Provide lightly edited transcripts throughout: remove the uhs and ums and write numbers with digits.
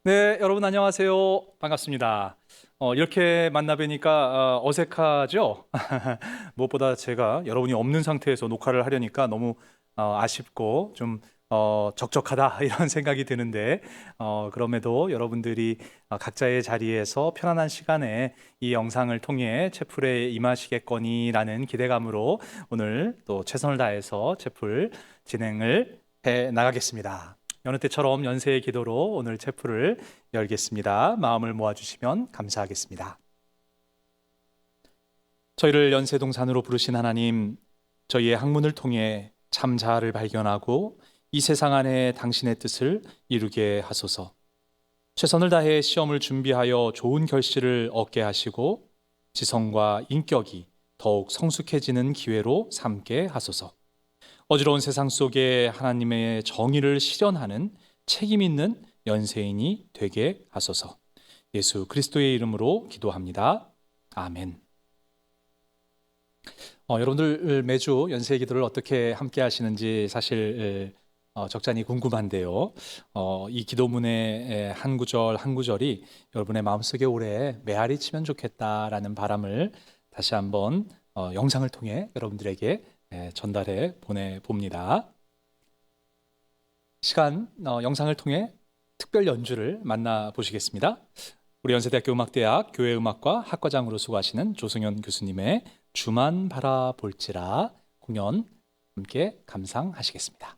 네, 여러분 안녕하세요. 반갑습니다. 이렇게 만나 뵈니까 어색하죠? 무엇보다 제가 여러분이 없는 상태에서 녹화를 하려니까 너무 아쉽고 좀 적적하다 이런 생각이 드는데 그럼에도 여러분들이 각자의 자리에서 편안한 시간에 이 영상을 통해 채플에 임하시겠거니라는 기대감으로 오늘 또 최선을 다해서 채플 진행을 해 나가겠습니다. 여느 때처럼 연세의 기도로 오늘 채플을 열겠습니다. 마음을 모아주시면 감사하겠습니다. 저희를 연세동산으로 부르신 하나님, 저희의 학문을 통해 참 자아를 발견하고 이 세상 안에 당신의 뜻을 이루게 하소서. 최선을 다해 시험을 준비하여 좋은 결실을 얻게 하시고 지성과 인격이 더욱 성숙해지는 기회로 삼게 하소서. 어지러운 세상 속에 하나님의 정의를 실현하는 책임 있는 연세인이 되게 하소서. 예수 그리스도의 이름으로 기도합니다. 아멘. 여러분들 매주 연세의 기도를 어떻게 함께 하시는지 사실 적잖이 궁금한데요. 이 기도문의 한 구절 한 구절이 여러분의 마음속에 오래 메아리 치면 좋겠다라는 바람을 다시 한번 영상을 통해 여러분들에게 전달해 보내봅니다. 시간 영상을 통해 특별 연주를 만나보시겠습니다. 우리 연세대학교 음악대학 교회음악과 학과장으로 수고하시는 조승현 교수님의 주만 바라볼지라 공연 함께 감상하시겠습니다.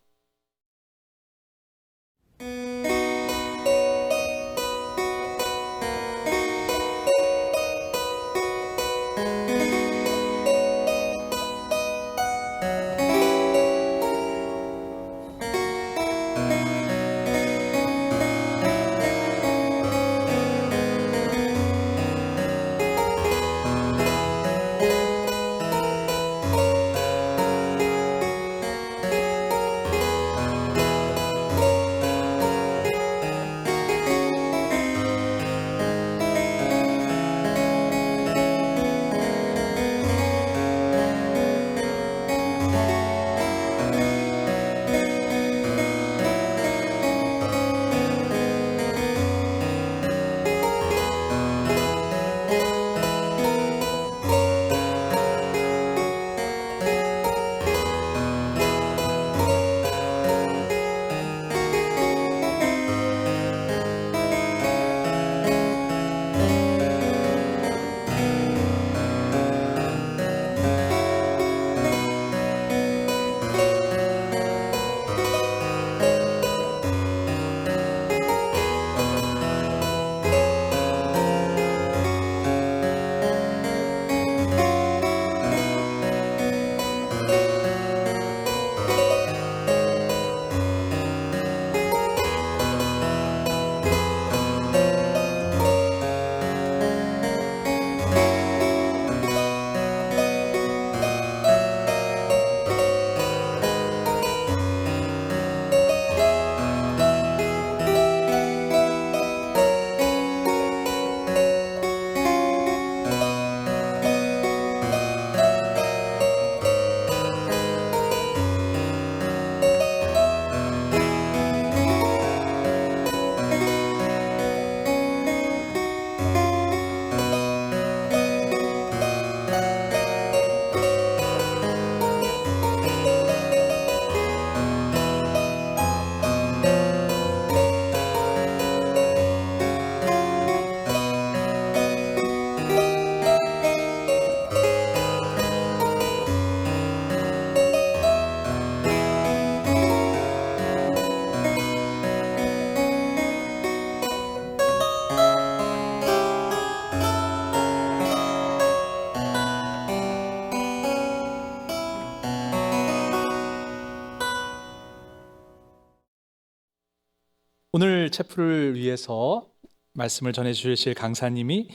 오늘 채플을 위해서 말씀을 전해 주실 강사님이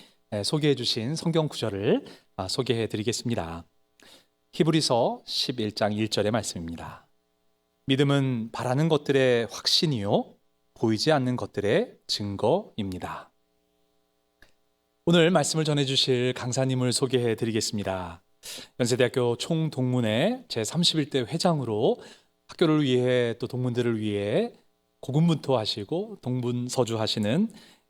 소개해 주신 성경 구절을 소개해 드리겠습니다. 히브리서 11장 1절의 말씀입니다. 믿음은 바라는 것들의 확신이요 보이지 않는 것들의 증거입니다. 오늘 말씀을 전해 주실 강사님을 소개해 드리겠습니다. 연세대학교 총동문회 제31대 회장으로 학교를 위해 또 동문들을 위해 고군분투하시고 동분서주하시는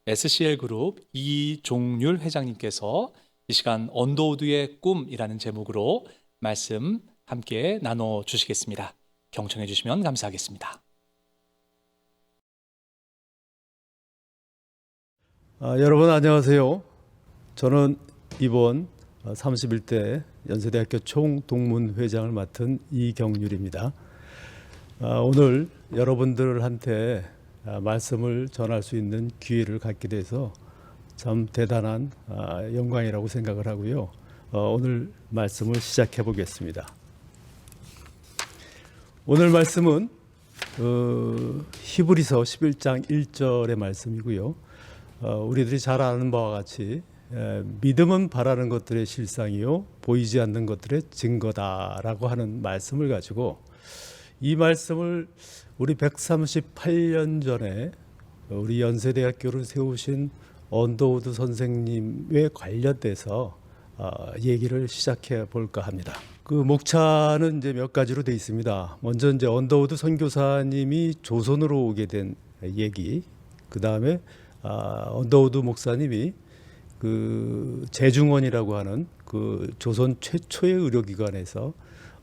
SCL 그룹 이종률 회장님께서 이 시간 언더우드의 꿈이라는 제목으로 말씀 함께 나눠 주시겠습니다. 경청해 주시면 감사하겠습니다. 여러분 안녕하세요. 저는 이번 31대 연세대학교 총동문회장을 맡은 이경률입니다. 오늘 여러분들한테 말씀을 전할 수 있는 기회를 갖게 돼서 참 대단한 영광이라고 생각을 하고요. 오늘 말씀을 시작해 보겠습니다. 오늘 말씀은 히브리서 11장 1절의 말씀이고요. 우리들이 잘 아는 바와 같이 믿음은 바라는 것들의 실상이요 보이지 않는 것들의 증거다라고 하는 말씀을 가지고 이 말씀을 우리 138년 전에 우리 연세대학교를 세우신 언더우드 선생님에 관련돼서 얘기를 시작해 볼까 합니다. 그 목차는 이제 몇 가지로 되어 있습니다. 먼저 이제 언더우드 선교사님이 조선으로 오게 된 얘기, 그 다음에 언더우드 목사님이 그 재중원이라고 하는 그 조선 최초의 의료기관에서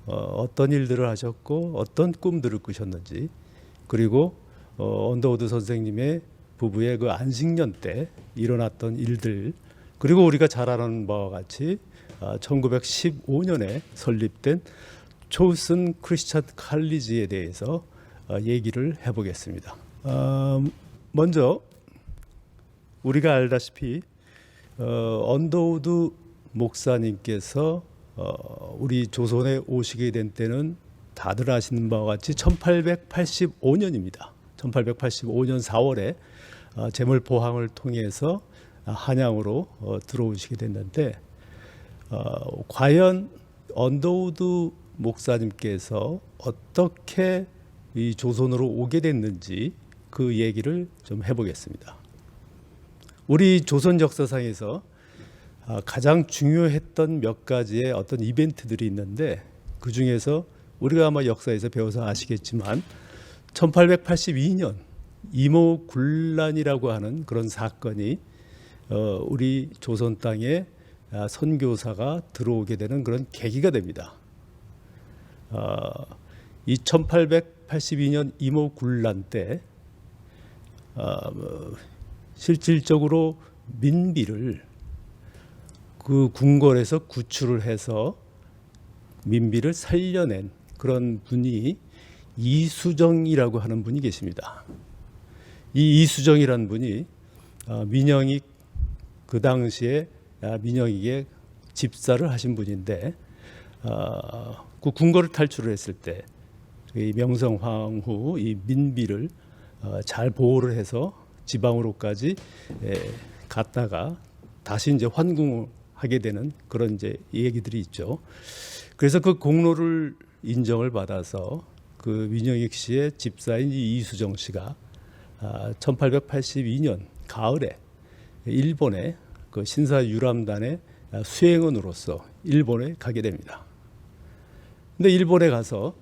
어떤 일들을 하셨고 어떤 꿈들을 꾸셨는지, 그리고 언더우드 선생님의 부부의 그 안식년 때 일어났던 일들, 그리고 우리가 잘 아는 바와 같이 1915년에 설립된 초슨 크리스찬 칼리지에 대해서 얘기를 해보겠습니다. 먼저 우리가 알다시피 언더우드 목사님께서 우리 조선에 오시게 된 때는 다들 아시는 바와 같이 1885년입니다. 1885년 4월에 제물포항을 통해서 한양으로 들어오시게 됐는데 과연 언더우드 목사님께서 어떻게 이 조선으로 오게 됐는지 그 얘기를 좀 해보겠습니다. 우리 조선 역사상에서 가장 중요했던 몇 가지의 어떤 이벤트들이 있는데, 그 중에서 우리가 아마 역사에서 배워서 아시겠지만 1882년 이모군란이라고 하는 그런 사건이 우리 조선 땅에 선교사가 들어오게 되는 그런 계기가 됩니다. 이 1882년 이모군란 때 실질적으로 민비를 그 궁궐에서 구출을 해서 민비를 살려낸 그런 분이 이수정이라고 하는 분이 계십니다. 이 이수정이라는 분이 민영익, 그 당시에 민영익의 집사를 하신 분인데 그 궁궐을 탈출을 했을 때 이 명성황후 이 민비를 잘 보호를 해서 지방으로까지 갔다가 다시 이제 환궁을 하게 되는 그런 이제 얘기들이 있죠. 그래서 그 공로를 인정을 받아서 그 민영익 씨의 집사인 이수정 씨가 1882년 가을에 일본의 그 신사 유람단의 수행원으로서 일본에 가게 됩니다. 근데 일본에 가서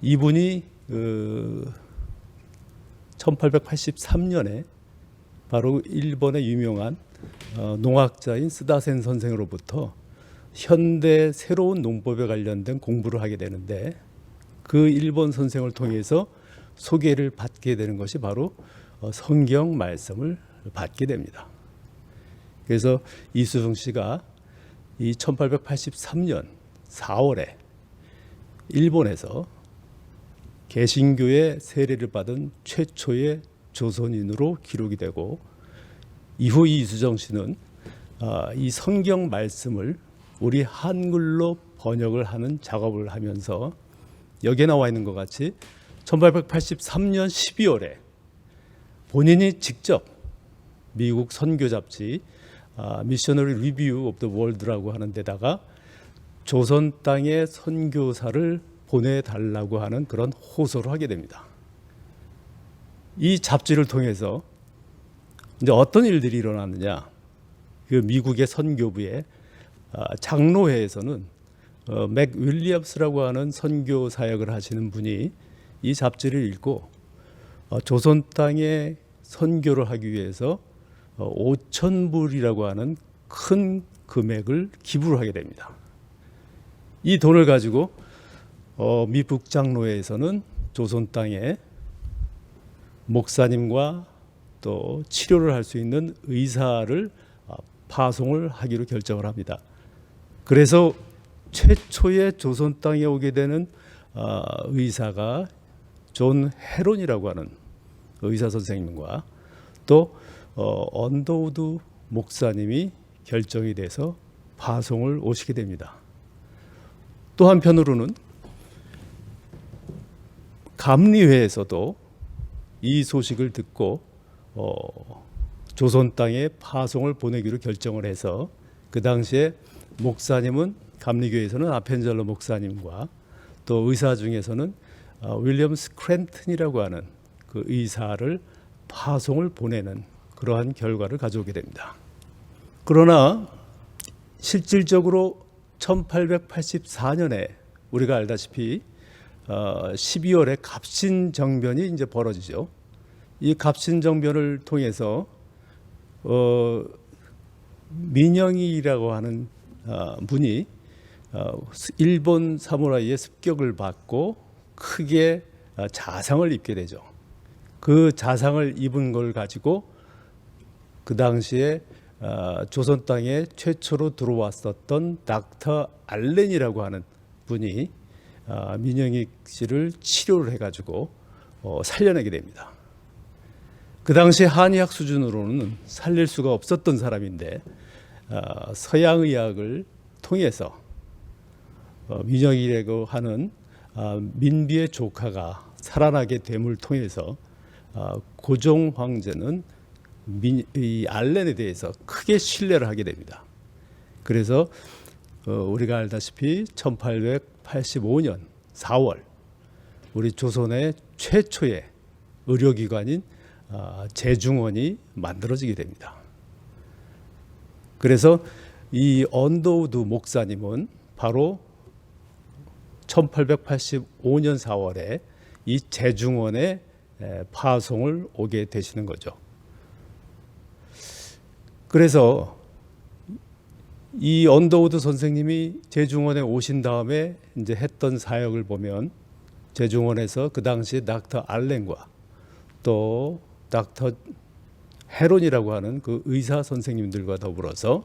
이분이 1883년에 바로 일본의 유명한 농학자인 스다센 선생으로부터 현대 새로운 농법에 관련된 공부를 하게 되는데, 그 일본 선생을 통해서 소개를 받게 되는 것이 바로 성경 말씀을 받게 됩니다. 그래서 이수정 씨가 이 1883년 4월에 일본에서 개신교의 세례를 받은 최초의 조선인으로 기록이 되고, 이후 이수정 씨는 이 성경 말씀을 우리 한글로 번역을 하는 작업을 하면서 여기에 나와 있는 것 같이 1883년 12월에 본인이 직접 미국 선교 잡지 미셔너리 리뷰 오브 더 월드라고 하는 데다가 조선 땅의 선교사를 보내달라고 하는 그런 호소를 하게 됩니다. 이 잡지를 통해서 이제 어떤 일들이 일어났느냐, 그 미국의 선교부의 장로회에서는 맥 윌리엄스라고 하는 선교 사역을 하시는 분이 이 잡지를 읽고 조선 땅에 선교를 하기 위해서 5,000불이라고 하는 큰 금액을 기부를 하게 됩니다. 이 돈을 가지고 미 북장로회에서는 조선 땅에 목사님과 또 치료를 할 수 있는 의사를 파송을 하기로 결정을 합니다. 그래서 최초의 조선 땅에 오게 되는 의사가 존 헤론이라고 하는 의사 선생님과 또 언더우드 목사님이 결정이 돼서 파송을 오시게 됩니다. 또 한편으로는 감리회에서도 이 소식을 듣고 조선 땅에 파송을 보내기로 결정을 해서 그 당시에 목사님은 감리교에서는 아펜젤러 목사님과 또 의사 중에서는 윌리엄 스크랜튼이라고 하는 그 의사를 파송을 보내는 그러한 결과를 가져오게 됩니다. 그러나 실질적으로 1884년에 우리가 알다시피 12월에 갑신정변이 이제 벌어지죠. 이 갑신정변을 통해서 민영이라고 하는 분이 일본 사무라이의 습격을 받고 크게 자상을 입게 되죠. 그 자상을 입은 걸 가지고 그 당시에 조선 땅에 최초로 들어왔었던 닥터 알렌이라고 하는 분이 민영익 씨를 치료를 해가지고 살려내게 됩니다. 그 당시 한의학 수준으로는 살릴 수가 없었던 사람인데 서양의학을 통해서 민영익이라고 하는 민비의 조카가 살아나게 됨을 통해서 고종 황제는 이 알렌에 대해서 크게 신뢰를 하게 됩니다. 그래서 우리가 알다시피 1885년 4월 우리 조선의 최초의 의료기관인 제중원이 만들어지게 됩니다. 그래서 이 언더우드 목사님은 바로 1885년 4월에 이 제중원에 파송을 오게 되시는 거죠. 그래서 이 언더우드 선생님이 제중원에 오신 다음에 이제 했던 사역을 보면 제중원에서 그 당시 닥터 알렌과 또 닥터 헤론이라고 하는 그 의사 선생님들과 더불어서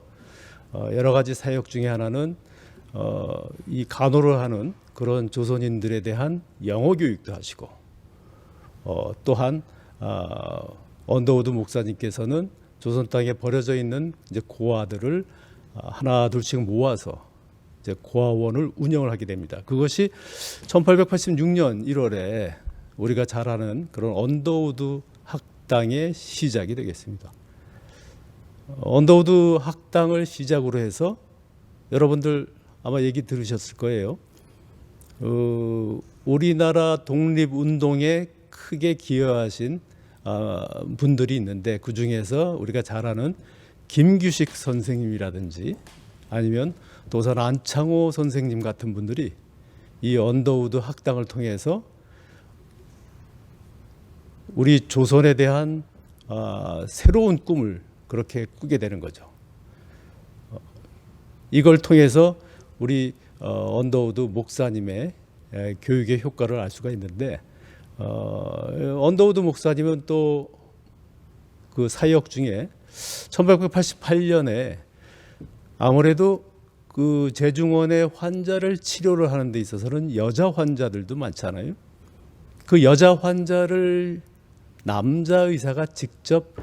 여러 가지 사역 중에 하나는 이 간호를 하는 그런 조선인들에 대한 영어 교육도 하시고 또한 언더우드 목사님께서는 조선 땅에 버려져 있는 이제 고아들을 하나 둘씩 모아서 이제 고아원을 운영을 하게 됩니다. 그것이 1886년 1월에 우리가 잘 아는 그런 언더우드 학당의 시작이 되겠습니다. 언더우드 학당을 시작으로 해서 여러분들 아마 얘기 들으셨을 거예요. 우리나라 독립운동에 크게 기여하신 분들이 있는데 그 중에서 우리가 잘 아는 김규식 선생님이라든지 아니면 도산 안창호 선생님 같은 분들이 이 언더우드 학당을 통해서 우리 조선에 대한 새로운 꿈을 그렇게 꾸게 되는 거죠. 이걸 통해서 우리 언더우드 목사님의 교육의 효과를 알 수가 있는데 언더우드 목사님은 또 그 사역 중에 1888년에 아무래도 그 제중원의 환자를 치료를 하는 데 있어서는 여자 환자들도 많잖아요. 그 여자 환자를 남자 의사가 직접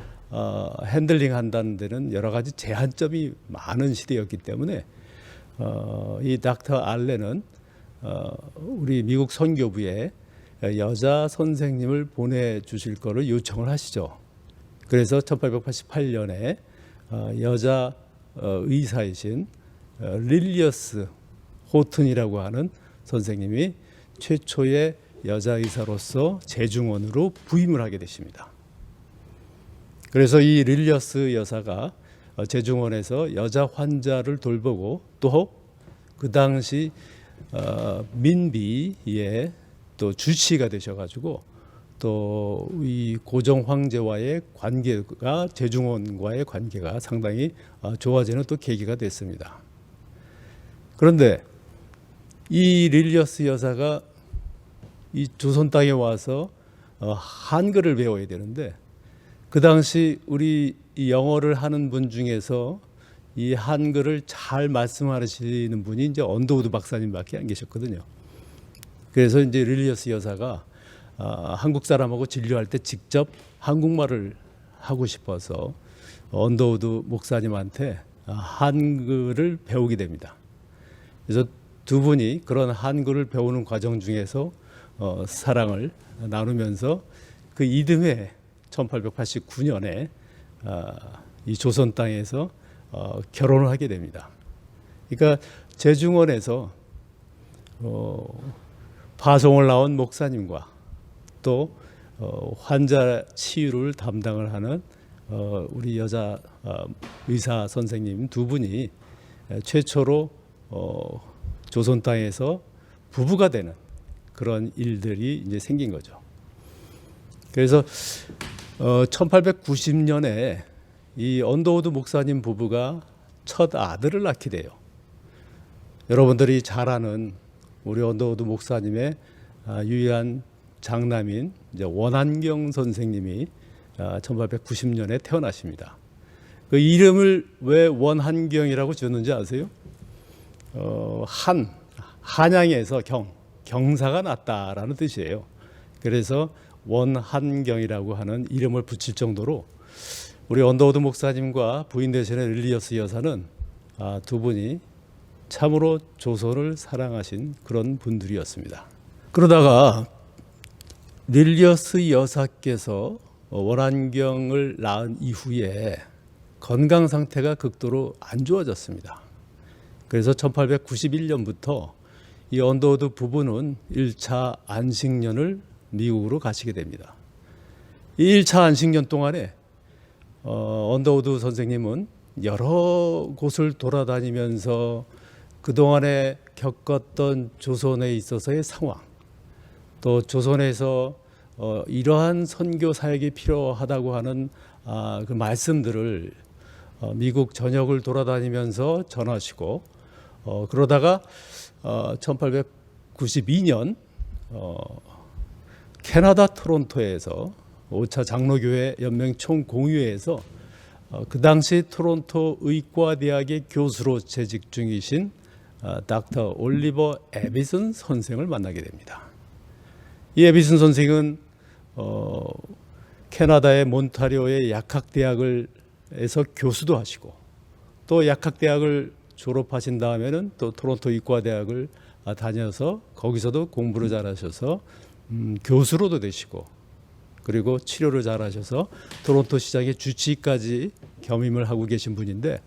핸들링 한다는 데는 여러 가지 제한점이 많은 시대였기 때문에 이 닥터 알렌은 우리 미국 선교부에 여자 선생님을 보내주실 거를 요청을 하시죠. 그래서 1888년에 여자 의사이신 릴리어스 호튼이라고 하는 선생님이 최초의 여자 의사로서 제중원으로 부임을 하게 되십니다. 그래서 이 릴리어스 여사가 제중원에서 여자 환자를 돌보고 또 그 당시 민비의 또 주치의가 되셔가지고 또 이 고종 황제와의 관계가 제중원과의 관계가 상당히 좋아지는 또 계기가 됐습니다. 그런데 이 릴리어스 여사가 이 조선 땅에 와서 한글을 배워야 되는데 그 당시 우리 이 영어를 하는 분 중에서 이 한글을 잘 말씀하시는 분이 이제 언더우드 박사님밖에 안 계셨거든요. 그래서 이제 릴리어스 여사가 한국 사람하고 진료할 때 직접 한국말을 하고 싶어서 언더우드 목사님한테 한글을 배우게 됩니다. 그래서 두 분이 그런 한글을 배우는 과정 중에서 사랑을 나누면서 그 이듬해 1889년에 이 조선 땅에서 결혼을 하게 됩니다. 그러니까 제중원에서 파송을 나온 목사님과 또 환자 치유를 담당을 하는 우리 여자 의사 선생님 두 분이 최초로 조선 땅에서 부부가 되는 그런 일들이 이제 생긴 거죠. 그래서 1890년에 이 언더우드 목사님 부부가 첫 아들을 낳게 돼요. 여러분들이 잘 아는 우리 언더우드 목사님의 유일한 장남인 이제 원한경 선생님이 1890년에 태어나십니다. 그 이름을 왜 원한경이라고 지었는지 아세요? 한양에서 경사가 났다라는 뜻이에요. 그래서 원한경이라고 하는 이름을 붙일 정도로 우리 언더우드 목사님과 부인 되시는 릴리어스 여사는 두 분이 참으로 조선을 사랑하신 그런 분들이었습니다. 그러다가 릴리어스 여사께서 원한경을 낳은 이후에 건강 상태가 극도로 안 좋아졌습니다. 그래서 1891년부터 이 언더우드 부부는 1차 안식년을 미국으로 가시게 됩니다. 이 1차 안식년 동안에 언더우드 선생님은 여러 곳을 돌아다니면서 그동안에 겪었던 조선에 있어서의 상황, 또 조선에서 이러한 선교 사역이 필요하다고 하는 그 말씀들을 미국 전역을 돌아다니면서 전하시고 그러다가 1892년 캐나다 토론토에서 5차 장로교회 연맹 총공의회에서 그 당시 토론토 의과대학의 교수로 재직 중이신 닥터 올리버 에비슨 선생을 만나게 됩니다. 이 에비슨 선생은 캐나다의 몬타리오의 약학대학에서 교수도 하시고 또 약학대학을 졸업하신 다음에는 또 토론토 의과대학을 다녀서 거기서도 공부를 잘하셔서 교수로도 되시고 그리고 치료를 잘하셔서 토론토 시장의 주치의까지 겸임을 하고 계신 분인데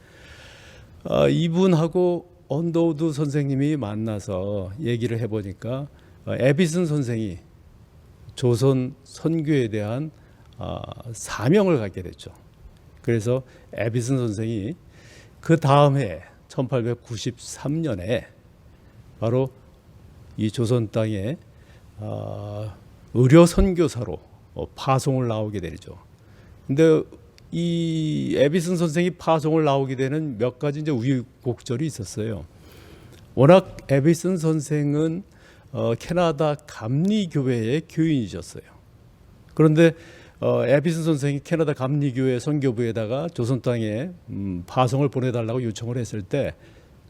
이분하고 언더우드 선생님이 만나서 얘기를 해보니까 에비슨 선생이 조선 선교에 대한 사명을 갖게 됐죠. 그래서 에비슨 선생이 그 다음 해 1893년에 바로 이 조선 땅에 의료 선교사로 파송을 나오게 되죠. 근데 이 에비슨 선생이 파송을 나오게 되는 몇 가지 이제 우여곡절이 있었어요. 워낙 에비슨 선생은 캐나다 감리교회의 교인이셨어요. 그런데 에비슨 선생이 캐나다 감리교회 선교부에다가 조선 땅에 파송을 보내달라고 요청을 했을 때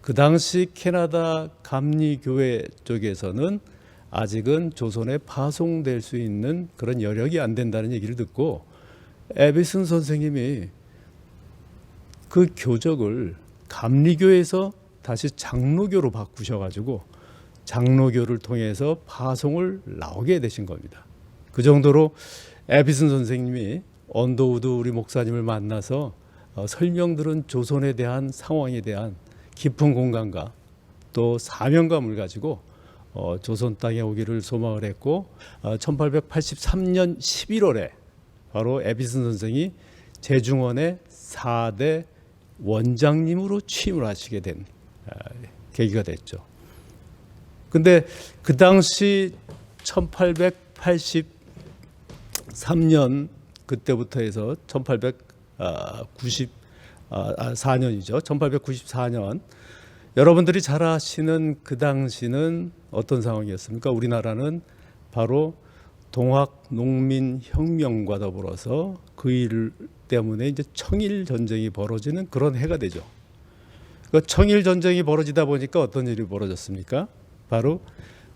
그 당시 캐나다 감리교회 쪽에서는 아직은 조선에 파송될 수 있는 그런 여력이 안 된다는 얘기를 듣고 에비슨 선생님이 그 교적을 감리교에서 다시 장로교로 바꾸셔가지고 장로교를 통해서 파송을 나오게 되신 겁니다. 그 정도로 에비슨 선생님이 언더우드 우리 목사님을 만나서 설명들은 조선에 대한 상황에 대한 깊은 공감과 또 사명감을 가지고 조선 땅에 오기를 소망을 했고 1883년 11월에 바로 에비슨 선생이 제중원의 4대 원장님으로 취임을 하시게 된 계기가 됐죠. 근데 그 당시 3년 그때부터 해서 1894년이죠. 1894년 여러분들이 잘 아시는 그 당시는 어떤 상황이었습니까? 우리나라는 바로 동학 농민 혁명과 더불어서 그 일 때문에 이제 청일 전쟁이 벌어지는 그런 해가 되죠. 그 청일 전쟁이 벌어지다 보니까 어떤 일이 벌어졌습니까? 바로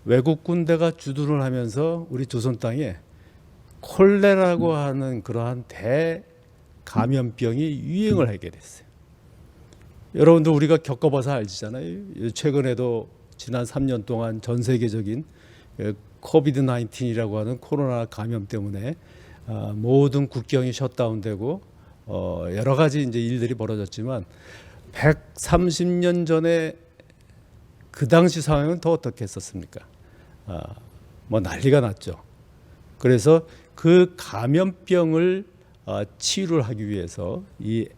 외국 군대가 주둔을 하면서 우리 조선 땅에 콜레라고 하는 그러한 대감염병이 유행을 하게 됐어요. 여러분들 우리가 겪어봐서 알지잖아요. 최근에도 지난 3년 동안 전 세계적인 코비드 19이라고 하는 코로나 감염 때문에 모든 국경이 셧다운되고 여러 가지 이제 일들이 벌어졌지만 130년 전에 그 당시 상황은 더 어떻게 했었습니까? 뭐 난리가 났죠. 그래서 그 감염병을 치유를 하기 위해서 이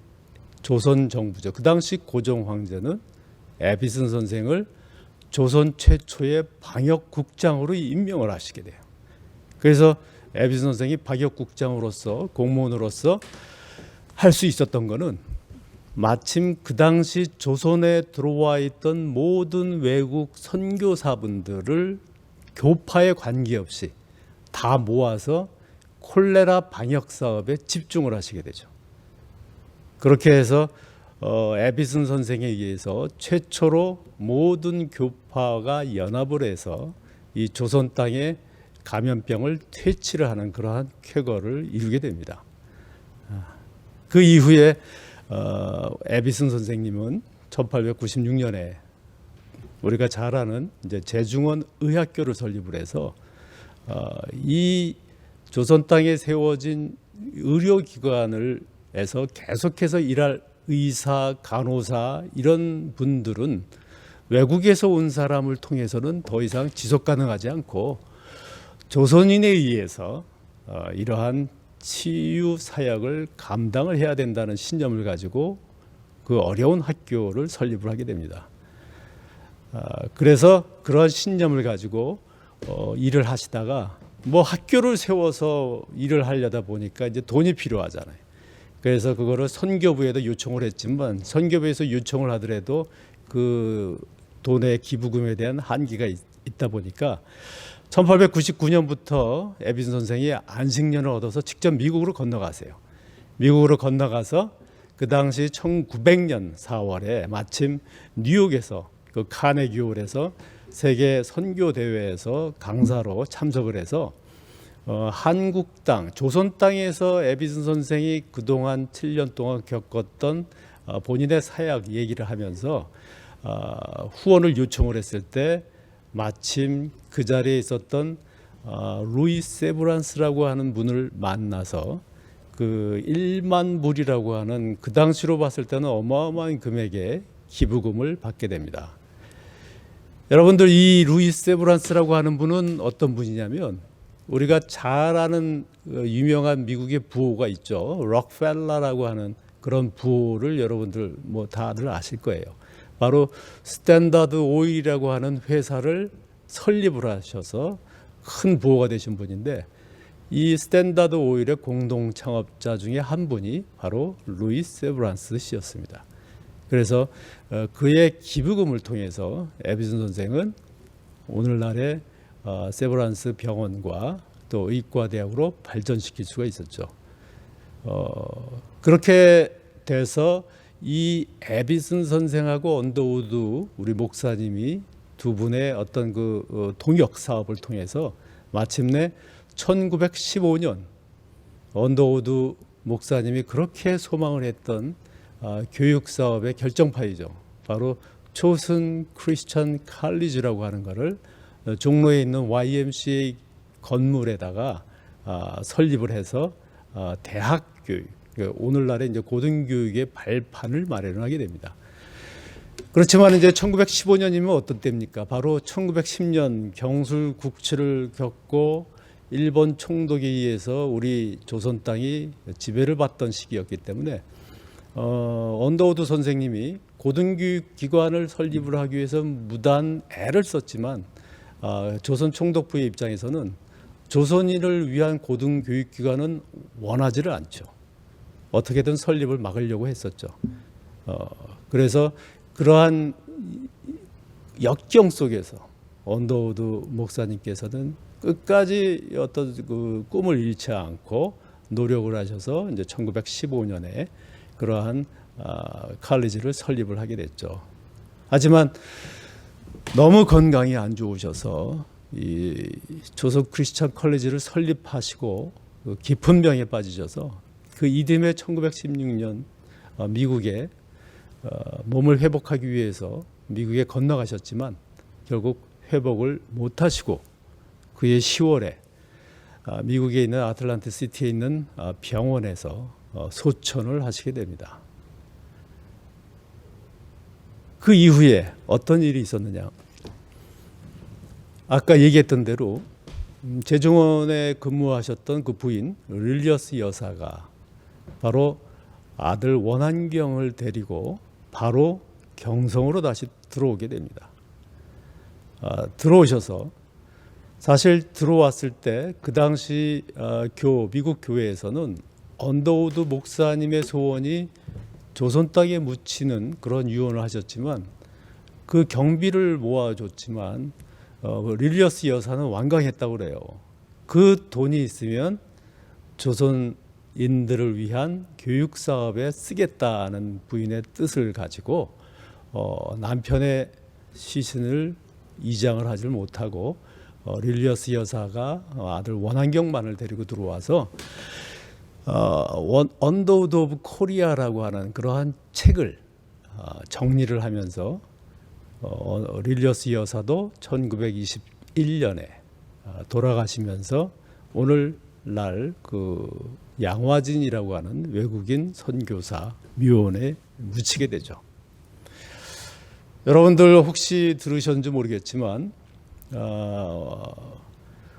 조선 정부죠. 그 당시 고종 황제는 에비슨 선생을 조선 최초의 방역국장으로 임명을 하시게 돼요. 그래서 에비슨 선생이 방역국장으로서 공무원으로서 할 수 있었던 거는 마침 그 당시 조선에 들어와 있던 모든 외국 선교사분들을 교파에 관계없이 다 모아서 콜레라 방역 사업에 집중을 하시게 되죠. 그렇게 해서 에비슨 선생에 의해서 최초로 모든 교파가 연합을 해서 이 조선 땅에 감염병을 퇴치를 하는 그러한 쾌거를 이루게 됩니다. 그 이후에 에비슨 선생님은 1896년에 우리가 잘 아는 이제 제중원 의학교를 설립을 해서 이 조선 땅에 세워진 의료기관을 해서 계속해서 일할 의사, 간호사 이런 분들은 외국에서 온 사람을 통해서는 더 이상 지속 가능하지 않고 조선인에 의해서 이러한 치유 사역을 감당을 해야 된다는 신념을 가지고 그 어려운 학교를 설립을 하게 됩니다. 그래서 그런 신념을 가지고 일을 하시다가 뭐 학교를 세워서 일을 하려다 보니까 이제 돈이 필요하잖아요. 그래서 그거를 선교부에도 요청을 했지만 선교부에서 요청을 하더라도 그 돈의 기부금에 대한 한계가 있다 보니까 1899년부터 에비슨 선생이 안식년을 얻어서 직접 미국으로 건너가세요. 미국으로 건너가서 그 당시 1900년 4월에 마침 뉴욕에서 그 카네기홀에서 세계 선교 대회에서 강사로 참석을 해서 한국 땅, 조선 땅에서 에비슨 선생이 그동안 7년 동안 겪었던 본인의 사역 얘기를 하면서 후원을 요청을 했을 때 마침 그 자리에 있었던 루이 세브란스라고 하는 분을 만나서 그 1만 불이라고 하는 그 당시로 봤을 때는 어마어마한 금액의 기부금을 받게 됩니다. 여러분들 이 루이 세브란스라고 하는 분은 어떤 분이냐면 우리가 잘 아는 유명한 미국의 부호가 있죠. 록펠러라고 하는 그런 부호를 여러분들 뭐 다들 아실 거예요. 바로 스탠다드 오일이라고 하는 회사를 설립을 하셔서 큰 부호가 되신 분인데 이 스탠다드 오일의 공동 창업자 중에 한 분이 바로 루이 세브란스 씨였습니다. 그래서 그의 기부금을 통해서 에비슨 선생은 오늘날의 세브란스 병원과 또 의과대학으로 발전시킬 수가 있었죠. 그렇게 돼서 이 에비슨 선생하고 언더우드 우리 목사님이 두 분의 어떤 그 동역 사업을 통해서 마침내 1915년 언더우드 목사님이 그렇게 소망을 했던 교육 사업의 결정파이죠. 바로 초슨 크리스천 칼리지라고 하는 것을 종로에 있는 YMCA 건물에다가 설립을 해서 대학 교육, 오늘날의 이제 고등교육의 발판을 마련하게 됩니다. 그렇지만 이제 1915년이면 어떤 때입니까? 바로 1910년 경술국치를 겪고 일본 총독에 의해서 우리 조선 땅이 지배를 받던 시기였기 때문에 언더우드 선생님이 고등교육 기관을 설립을 하기 위해서 무단 애를 썼지만 조선 총독부의 입장에서는 조선인을 위한 고등교육기관은 원하지를 않죠. 어떻게든 설립을 막으려고 했었죠. 그래서 그러한 역경 속에서 언더우드 목사님께서는 끝까지 어떤 그 꿈을 잃지 않고 노력을 하셔서 이제 1915년에 그러한 칼리지를 설립을 하게 됐죠. 하지만 너무 건강이 안 좋으셔서 이 조선 크리스천 컬리지를 설립하시고 그 깊은 병에 빠지셔서 그 이듬해 1916년 미국에 몸을 회복하기 위해서 미국에 건너가셨지만 결국 회복을 못하시고 그해 10월에 미국에 있는 아틀란타 시티에 있는 병원에서 소천을 하시게 됩니다. 그 이후에 어떤 일이 있었느냐? 아까 얘기했던 대로 제중원에 근무하셨던 그 부인 릴리어스 여사가 바로 아들 원한경을 데리고 바로 경성으로 다시 들어오게 됩니다. 들어오셔서 사실 들어왔을 때 그 당시 미국 교회에서는 언더우드 목사님의 소원이 조선 땅에 묻히는 그런 유언을 하셨지만 그 경비를 모아줬지만 릴리어스 여사는 완강했다고 그래요. 그 돈이 있으면 조선인들을 위한 교육 사업에 쓰겠다는 부인의 뜻을 가지고 남편의 시신을 이장을 하지 못하고 릴리어스 여사가 아들 원한경만을 데리고 들어와서 언더우드 오브 코리아라고 하는 그러한 책을 정리를 하면서 릴리어스 여사도 1921년에 돌아가시면서 오늘날 그 양화진이라고 하는 외국인 선교사 묘원에 묻히게 되죠. 여러분들 혹시 들으셨는지 모르겠지만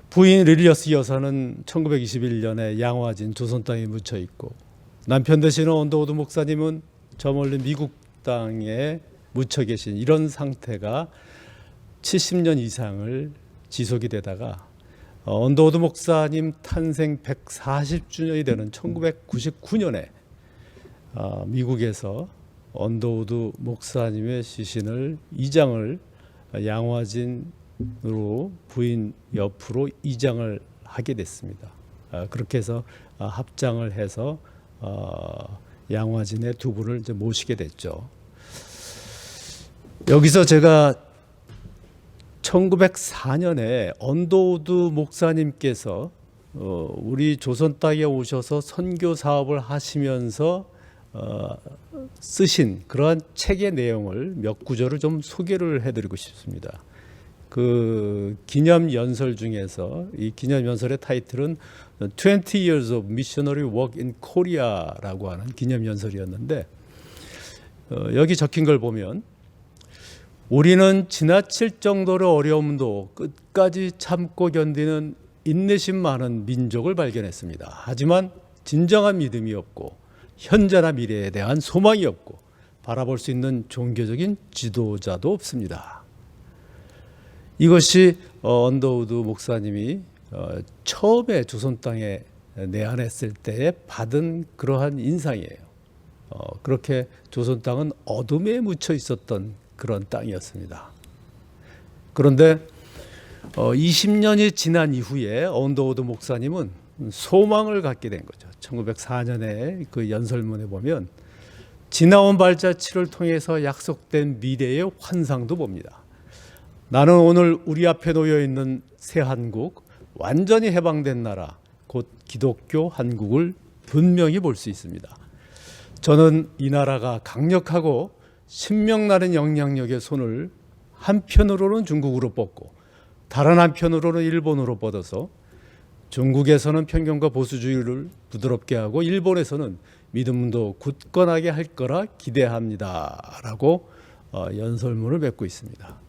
부인 릴리어스 여사는 1921년에 양화진 조선 땅에 묻혀 있고 남편 되시는 언더우드 목사님은 저 멀리 미국 땅에 묻혀 계신 이런 상태가 70년 이상을 지속이 되다가 언더우드 목사님 탄생 140주년이 되는 1999년에 미국에서 언더우드 목사님의 시신을 이장을 양화진으로 부인 옆으로 이장을 하게 됐습니다. 그렇게 해서 합장을 해서 양화진의 두 분을 이제 모시게 됐죠. 여기서 제가 1904년에 언더우드 목사님께서 우리 조선 땅에 오셔서 선교 사업을 하시면서 쓰신 그러한 책의 내용을 몇 구절을 좀 소개를 해드리고 싶습니다. 그 기념 연설 중에서 이 기념 연설의 타이틀은 20 Years of Missionary Work in Korea라고 하는 기념 연설이었는데 여기 적힌 걸 보면 우리는 지나칠 정도로 어려움도 끝까지 참고 견디는 인내심 많은 민족을 발견했습니다. 하지만 진정한 믿음이 없고 현재나 미래에 대한 소망이 없고 바라볼 수 있는 종교적인 지도자도 없습니다. 이것이 언더우드 목사님이 처음에 조선 땅에 내한했을 때에 받은 그러한 인상이에요. 그렇게 조선 땅은 어둠에 묻혀 있었던 그런 땅이었습니다. 그런데 20년이 지난 이후에 언더우드 목사님은 소망을 갖게 된 거죠. 1904년에 그 연설문에 보면 지나온 발자취를 통해서 약속된 미래의 환상도 봅니다. 나는 오늘 우리 앞에 놓여 있는 새 한국, 완전히 해방된 나라, 곧 기독교 한국을 분명히 볼 수 있습니다. 저는 이 나라가 강력하고 신명나는 영향력의 손을 한편으로는 중국으로 뻗고 다른 한편으로는 일본으로 뻗어서 중국에서는 편견과 보수주의를 부드럽게 하고 일본에서는 믿음도 굳건하게 할 거라 기대합니다. 라고 연설문을 맺고 있습니다.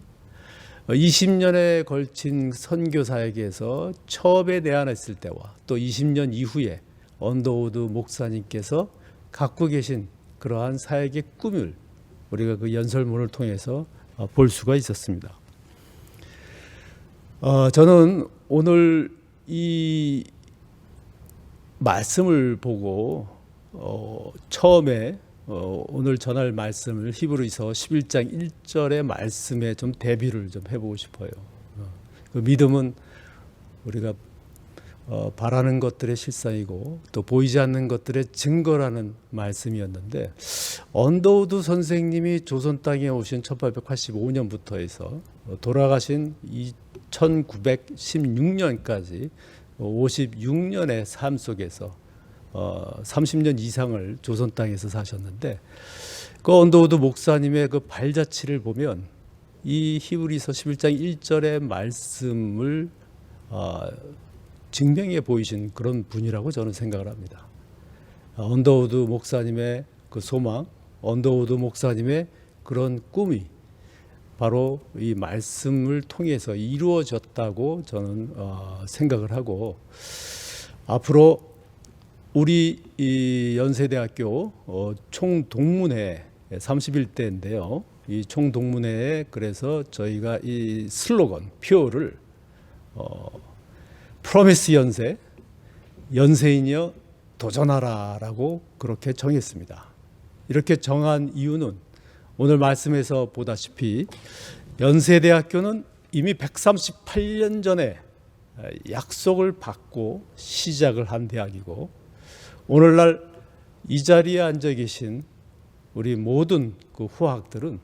20년에 걸친 선교사에게서 처음에 내한했을 때와 또 20년 이후에 언더우드 목사님께서 갖고 계신 그러한 사역의 꿈을 우리가 그 연설문을 통해서 볼 수가 있었습니다. 저는 오늘 이 말씀을 보고 처음에 오늘 전할 말씀을 히브리서 11장 1절의 말씀에 좀 대비를 좀 해보고 싶어요. 그 믿음은 우리가 바라는 것들의 실상이고 또 보이지 않는 것들의 증거라는 말씀이었는데, 언더우드 선생님이 조선 땅에 오신 1885년부터 해서 돌아가신 1916년까지 56년의 삶 속에서 30년 이상을 조선 땅에서 사셨는데, 그 언더우드 목사님의 그 발자취를 보면 이 히브리서 11장 1절의 말씀을 증명해 보이신 그런 분이라고 저는 생각을 합니다. 언더우드 목사님의 그 소망, 언더우드 목사님의 그런 꿈이 바로 이 말씀을 통해서 이루어졌다고 저는 생각을 하고, 앞으로 우리 이 연세대학교 총동문회 31대인데요. 이 총동문회에 그래서 저희가 이 슬로건, 표어를 프로미스 연세, 연세인이여 도전하라라고 그렇게 정했습니다. 이렇게 정한 이유는 오늘 말씀에서 보다시피 연세대학교는 이미 138년 전에 약속을 받고 시작을 한 대학이고, 오늘날 이 자리에 앉아 계신 우리 모든 그 후학들은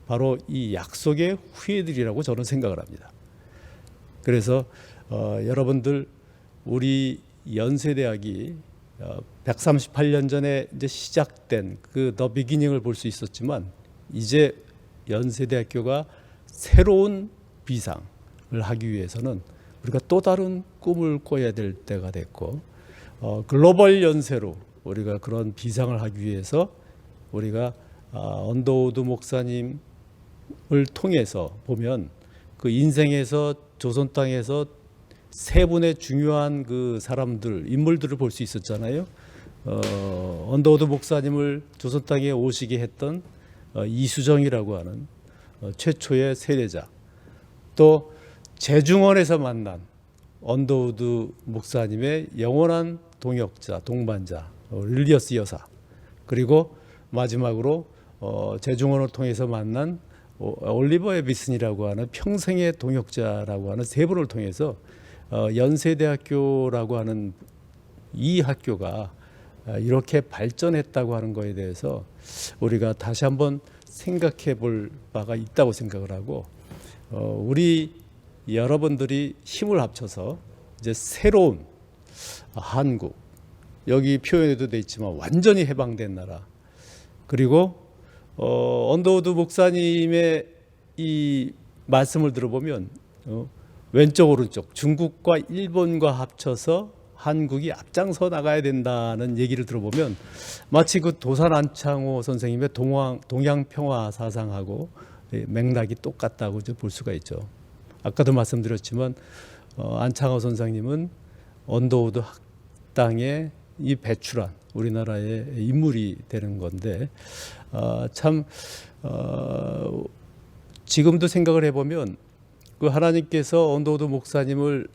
바로 이 약속의 후예들이라고 저는 생각을 합니다. 그래서 여러분들, 우리 연세대학이 138년 전에 이제 시작된 그 더 비기닝을 볼 수 있었지만, 이제 연세대학교가 새로운 비상을 하기 위해서는 우리가 또 다른 꿈을 꿔야 될 때가 됐고, 글로벌 연세로 우리가 그런 비상을 하기 위해서 우리가 언더우드 목사님을 통해서 보면 그 인생에서 조선 땅에서 세 분의 중요한 그 사람들, 인물들을 볼 수 있었잖아요. 언더우드 목사님을 조선 땅에 오시게 했던 이수정이라고 하는 최초의 세례자, 또 제중원에서 만난 언더우드 목사님의 영원한 동역자, 동반자 릴리어스 여사, 그리고 마지막으로 제중원을 통해서 만난 올리버 에비슨이라고 하는 평생의 동역자라고 하는 세 분을 통해서 연세대학교라고 하는 이 학교가 이렇게 발전했다고 하는 것에 대해서 우리가 다시 한번 생각해 볼 바가 있다고 생각을 하고, 우리 여러분들이 힘을 합쳐서 이제 새로운 한국, 여기 표현에도 돼 있지만 완전히 해방된 나라, 그리고 언더우드 목사님의 이 말씀을 들어보면 왼쪽 오른쪽 중국과 일본과 합쳐서 한국이 앞장서 나가야 된다는 얘기를 들어보면 마치 그 도산 안창호 선생님의 동양평화 사상하고 맥락이 똑같다고 볼 수가 있죠. 아까도 말씀드렸지만 안창호 선생님은 언더우드 학당에 이 배출한 우리나라의 인물이 되는 건데, 지금도 생각을 해보면 그 하나님께서 언더우드 목사님을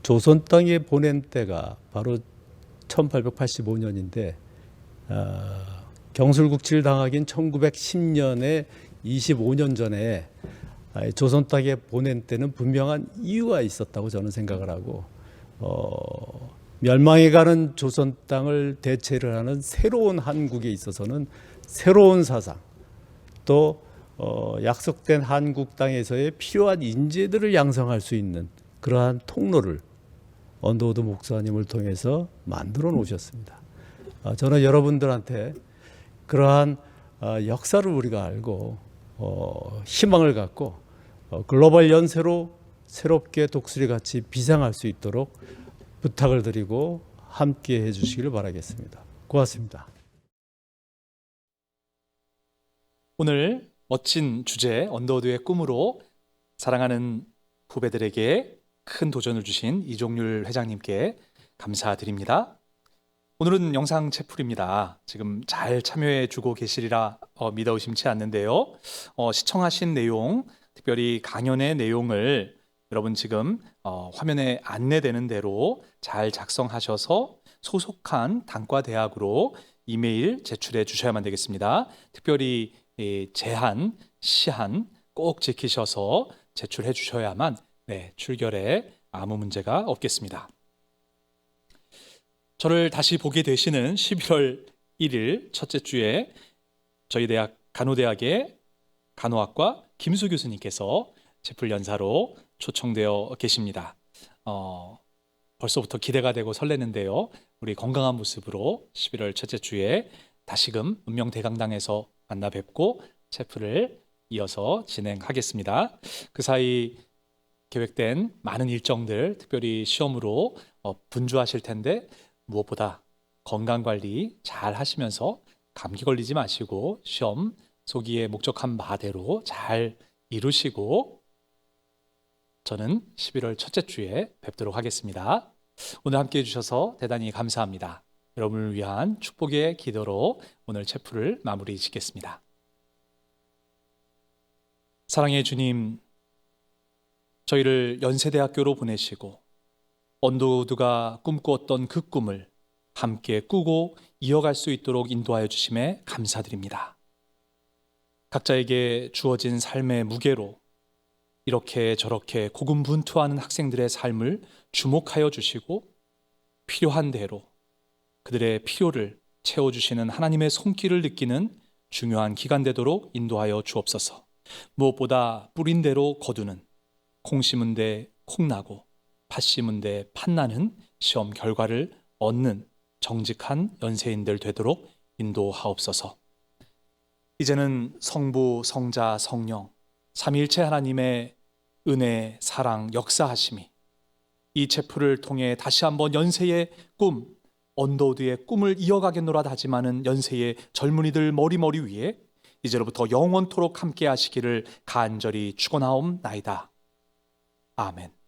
조선 땅에 보낸 때가 바로 1885년인데 경술국치를 당하긴 1910년에 25년 전에 조선 땅에 보낸 때는 분명한 이유가 있었다고 저는 생각을 하고, 멸망해가는 조선 땅을 대체를 하는 새로운 한국에 있어서는 새로운 사상, 또 약속된 한국 땅에서의 필요한 인재들을 양성할 수 있는 그러한 통로를 언더우드 목사님을 통해서 만들어 놓으셨습니다. 저는 여러분들한테 그러한 역사를 우리가 알고 희망을 갖고 글로벌 연세로 새롭게 독수리 같이 비상할 수 있도록 부탁을 드리고 함께 해주시기를 바라겠습니다. 고맙습니다. 오늘 멋진 주제 언더우드의 꿈으로 사랑하는 후배들에게 큰 도전을 주신 이종률 회장님께 감사드립니다. 오늘은 영상 채플입니다. 지금 잘 참여해 주고 계시리라 믿어 의심치 않는데요. 시청하신 내용, 특별히 강연의 내용을 여러분 지금 화면에 안내되는 대로 잘 작성하셔서 소속한 단과대학으로 이메일 제출해 주셔야만 되겠습니다. 특별히 제한, 시한 꼭 지키셔서 제출해 주셔야만 출결에 아무 문제가 없겠습니다. 저를 다시 보게 되시는 11월 1일 첫째 주에 저희 대학 간호대학의 간호학과 김수 교수님께서 제풀 연사로 초청되어 계십니다. 벌써부터 기대가 되고 설레는데요. 우리 건강한 모습으로 11월 첫째 주에 다시금 운명대강당에서 만나 뵙고 체프를 이어서 진행하겠습니다. 그 사이 계획된 많은 일정들, 특별히 시험으로 분주하실 텐데 무엇보다 건강관리 잘 하시면서 감기 걸리지 마시고 시험 소기에 목적한 바대로 잘 이루시고 저는 11월 첫째 주에 뵙도록 하겠습니다. 오늘 함께 해주셔서 대단히 감사합니다. 여러분을 위한 축복의 기도로 오늘 체프를 마무리 짓겠습니다. 사랑의 주님, 저희를 연세대학교로 보내시고 언더우드가 꿈꾸었던 그 꿈을 함께 꾸고 이어갈 수 있도록 인도하여 주심에 감사드립니다. 각자에게 주어진 삶의 무게로 이렇게 저렇게 고군분투하는 학생들의 삶을 주목하여 주시고 필요한 대로 그들의 필요를 채워주시는 하나님의 손길을 느끼는 중요한 기간 되도록 인도하여 주옵소서. 무엇보다 뿌린 대로 거두는 콩 심은 데 콩 나고 팥 심은 데 팥 나는 시험 결과를 얻는 정직한 연세인들 되도록 인도하옵소서. 이제는 성부, 성자, 성령 삼위일체 하나님의 은혜, 사랑, 역사하심이 이 체프를 통해 다시 한번 연세의 꿈, 언더우드의 꿈을 이어가겠노라 다짐하는 연세의 젊은이들 머리 위에 이제로부터 영원토록 함께 하시기를 간절히 축원하옵나이다. 아멘.